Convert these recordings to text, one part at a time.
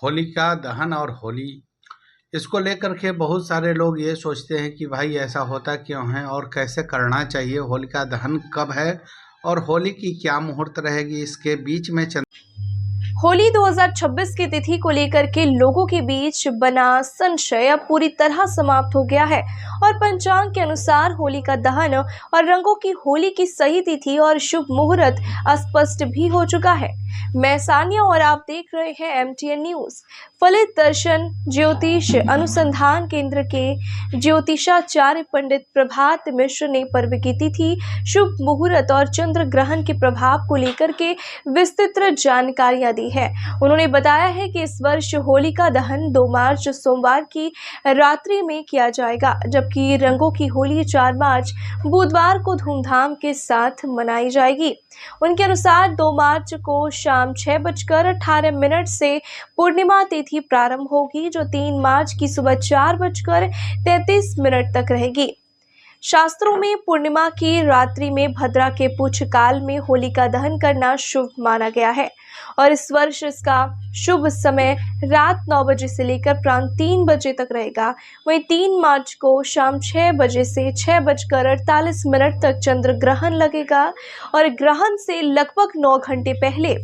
होलिका दहन और होली, इसको लेकर के बहुत सारे लोग ये सोचते हैं कि भाई ऐसा होता क्यों है और कैसे करना चाहिए, होलिका दहन कब है और होली की क्या मुहूर्त रहेगी, इसके बीच में होली 2026 की तिथि को लेकर के लोगों के बीच बना संशय अब पूरी तरह समाप्त हो गया है और पंचांग के अनुसार होली का दहन और रंगों की होली की सही तिथि और शुभ मुहूर्त स्पष्ट भी हो चुका है। मैं सानिया और आप देख रहे हैं MTN न्यूज। फलित दर्शन ज्योतिष अनुसंधान केंद्र के ज्योतिषाचार्य पंडित प्रभात मिश्र ने पर्व की तिथि, शुभ मुहूर्त और चंद्र ग्रहण के प्रभाव को लेकर के विस्तृत जानकारियां दी है। उन्होंने बताया है कि इस वर्ष होलिका दहन 2 मार्च सोमवार की रात्रि में किया जाएगा, जबकि रंगों की होली 4 मार्च बुधवार को धूमधाम के साथ मनाई जाएगी। उनके अनुसार 2 मार्च को शाम 6:18 से पूर्णिमा तिथि प्रारंभ होगी, जो 3 मार्च की सुबह 4:33 तक रहेगी। शास्त्रों में पूर्णिमा की रात्रि में भद्रा के पुछ काल में होलिका दहन करना शुभ माना गया है और इस वर्ष इसका शुभ समय रात 9 बजे से लेकर प्रांत 3 बजे तक रहेगा। वहीं 3 मार्च को शाम 6 बजे से 6:48 तक चंद्र ग्रहण लगेगा और ग्रहण से लगभग 9 घंटे पहले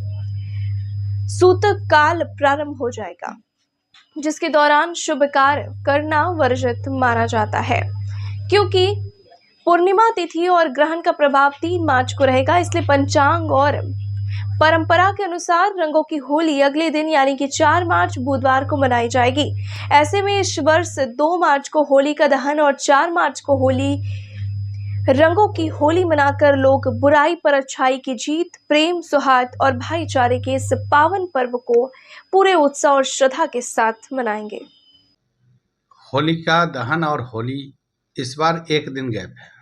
सूतक काल प्रारंभ हो जाएगा, जिसके दौरान शुभ कार्य करना वर्जित माना जाता है। क्योंकि पूर्णिमा तिथि और ग्रहण का प्रभाव 3 मार्च को रहेगा, इसलिए पंचांग और परंपरा के अनुसार रंगों की होली अगले दिन यानी कि 4 मार्च बुधवार को मनाई जाएगी। ऐसे में इस वर्ष 2 मार्च को होली का दहन और 4 मार्च को होली रंगों की होली मनाकर लोग बुराई पर अच्छाई की जीत, प्रेम, सौहार्द और भाईचारे के इस पावन पर्व को पूरे उत्साह और श्रद्धा के साथ मनाएंगे। होलिका दहन और होली इस बार एक दिन गैप है।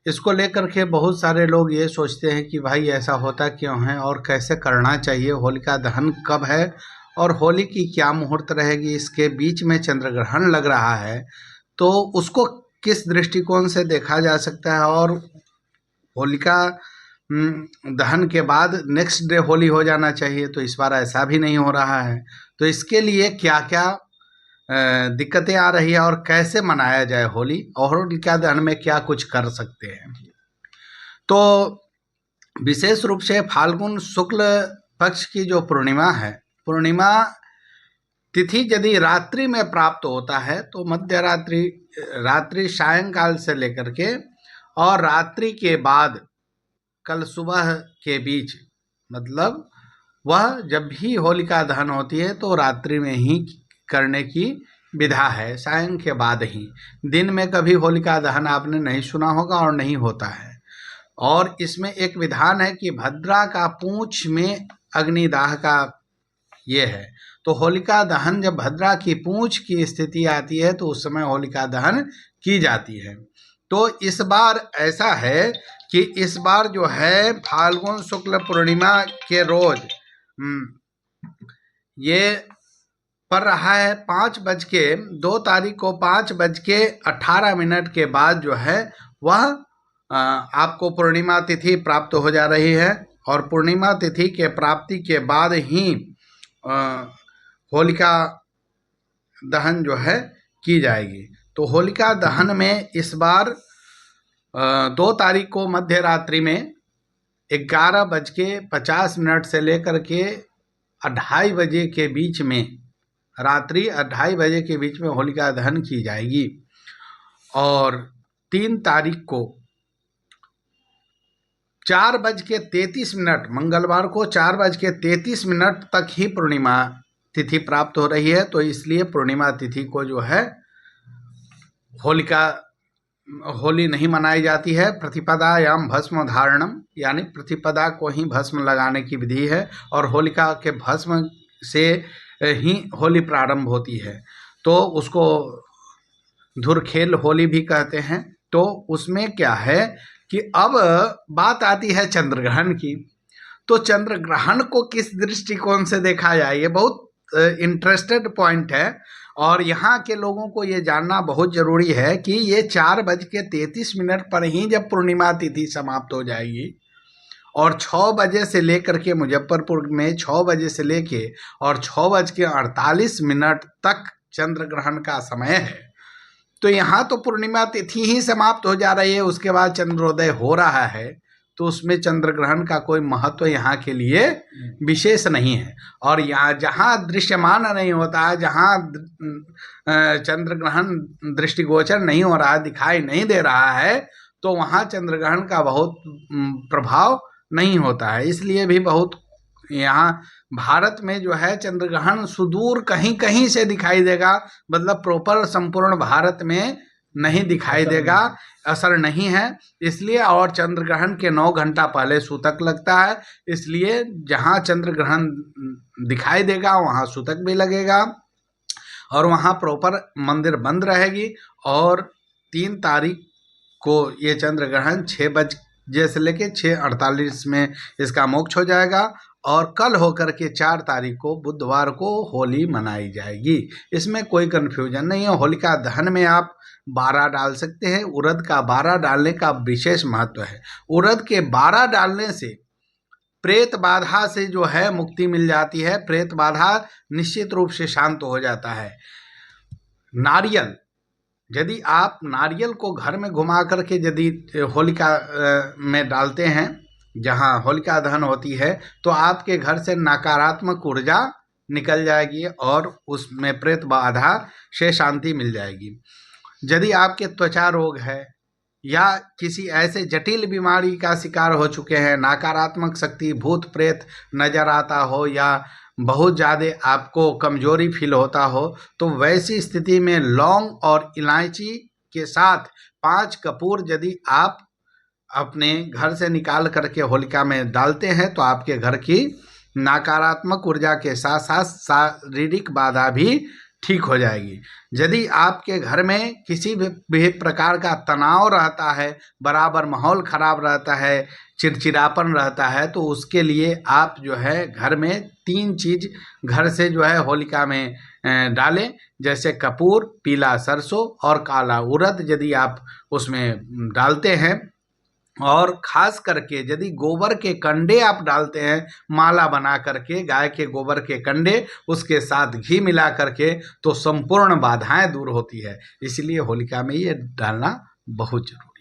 इसको लेकर के बहुत सारे लोग ये सोचते हैं कि भाई ऐसा होता क्यों है और कैसे करना चाहिए, होलिका दहन कब है और होली की क्या मुहूर्त रहेगी, इसके बीच में चंद्र ग्रहण लग रहा है तो उसको किस दृष्टिकोण से देखा जा सकता है और होलिका दहन के बाद नेक्स्ट डे होली हो जाना चाहिए, तो इस बार ऐसा भी नहीं हो रहा है। तो इसके लिए क्या क्या दिक्कतें आ रही है और कैसे मनाया जाए होली और होलिका दहन में क्या कुछ कर सकते हैं। तो विशेष रूप से फाल्गुन शुक्ल पक्ष की जो पूर्णिमा है, पूर्णिमा तिथि यदि रात्रि में प्राप्त होता है तो मध्य रात्रि सायंकाल से लेकर के और रात्रि के बाद कल सुबह के बीच, मतलब वह जब भी होलिका दहन होती है तो रात्रि में ही करने की विधा है, सायं के बाद ही। दिन में कभी होलिका दहन आपने नहीं सुना होगा और नहीं होता है। और इसमें एक विधान है कि भद्रा का पूंछ में अग्निदाह का ये है, तो होलिका दहन जब भद्रा की पूंछ की स्थिति आती है तो उस समय होलिका दहन की जाती है। तो इस बार ऐसा है कि इस बार जो है फाल्गुन शुक्ल पूर्णिमा के रोज ये पड़ रहा है 2 तारीख को 5:18 के बाद जो है वह आपको पूर्णिमा तिथि प्राप्त हो जा रही है और पूर्णिमा तिथि के प्राप्ति के बाद ही होलिका दहन जो है की जाएगी। तो होलिका दहन में इस बार 2 तारीख को मध्य रात्रि में 11:50 से लेकर के 2:30 बजे के बीच में, रात्रि 2:30 बजे के बीच में होलिका दहन की जाएगी और 3 तारीख को 4:33 मंगलवार को 4:33 तक ही पूर्णिमा तिथि प्राप्त हो रही है। तो इसलिए पूर्णिमा तिथि को जो है होली नहीं मनाई जाती है। प्रतिपदायाम भस्म धारणम, यानी प्रतिपदा को ही भस्म लगाने की विधि है और होलिका के भस्म से ही होली प्रारंभ होती है, तो उसको धुरखेल होली भी कहते हैं। तो उसमें क्या है कि अब बात आती है चंद्र ग्रहण की। तो चंद्र ग्रहण को किस दृष्टिकोण से देखा जाए, ये बहुत इंटरेस्टेड पॉइंट है और यहाँ के लोगों को ये जानना बहुत ज़रूरी है कि ये 4:33 पर ही जब पूर्णिमा तिथि समाप्त हो जाएगी और 6 बजे से लेकर के मुजफ्फरपुर में 6 बजे से लेके और 6:48 तक चंद्र ग्रहण का समय है। तो यहाँ तो पूर्णिमा तिथि ही समाप्त हो जा रही है, उसके बाद चंद्रोदय हो रहा है, तो उसमें चंद्र ग्रहण का कोई महत्व यहाँ के लिए विशेष नहीं है। और यहाँ जहाँ दृश्यमान नहीं होता है, जहाँ चंद्र ग्रहण दृष्टिगोचर नहीं हो रहा, दिखाई नहीं दे रहा है, तो वहाँ चंद्र ग्रहण का बहुत प्रभाव नहीं होता है। इसलिए भी बहुत यहाँ भारत में जो है चंद्र ग्रहण सुदूर कहीं कहीं से दिखाई देगा, मतलब प्रॉपर संपूर्ण भारत में नहीं दिखाई देगा, असर नहीं है। इसलिए और चंद्र ग्रहण के 9 घंटा पहले सूतक लगता है, इसलिए जहाँ चंद्र ग्रहण दिखाई देगा वहाँ सूतक भी लगेगा और वहाँ प्रॉपर मंदिर बंद रहेगी। और 3 तारीख को ये चंद्र ग्रहण 6 बजे से लेके 6:48 में इसका मोक्ष हो जाएगा और कल होकर के 4 तारीख को बुधवार को होली मनाई जाएगी। इसमें कोई कन्फ्यूजन नहीं है। होलिका दहन में आप 12 डाल सकते हैं। उड़द का 12 डालने का विशेष महत्व है। उड़द के 12 डालने से प्रेत बाधा से जो है मुक्ति मिल जाती है, प्रेत बाधा निश्चित रूप से शांत हो जाता है। नारियल, यदि आप नारियल को घर में घुमा करके यदि होलिका में डालते हैं, जहाँ होलिका दहन होती है, तो आपके घर से नकारात्मक ऊर्जा निकल जाएगी और उसमें प्रेत बाधा से शांति मिल जाएगी। यदि आपके त्वचा रोग है या किसी ऐसे जटिल बीमारी का शिकार हो चुके हैं, नकारात्मक शक्ति भूत प्रेत नजर आता हो या बहुत ज़्यादा आपको कमजोरी फील होता हो, तो वैसी स्थिति में लौंग और इलायची के साथ 5 कपूर यदि आप अपने घर से निकाल करके होलिका में डालते हैं, तो आपके घर की नकारात्मक ऊर्जा के साथ साथ शारीरिक बाधा भी ठीक हो जाएगी। यदि आपके घर में किसी भी प्रकार का तनाव रहता है, बराबर माहौल खराब रहता है, चिड़चिड़ापन रहता है, तो उसके लिए आप जो है घर में 3 चीज़ घर से जो है होलिका में डालें, जैसे कपूर, पीला सरसों और काला उड़द यदि आप उसमें डालते हैं। और ख़ास करके यदि गोबर के कंडे आप डालते हैं, माला बना करके गाय के गोबर के कंडे, उसके साथ घी मिला करके, तो संपूर्ण बाधाएं दूर होती है। इसलिए होलिका में ये डालना बहुत जरूरी है।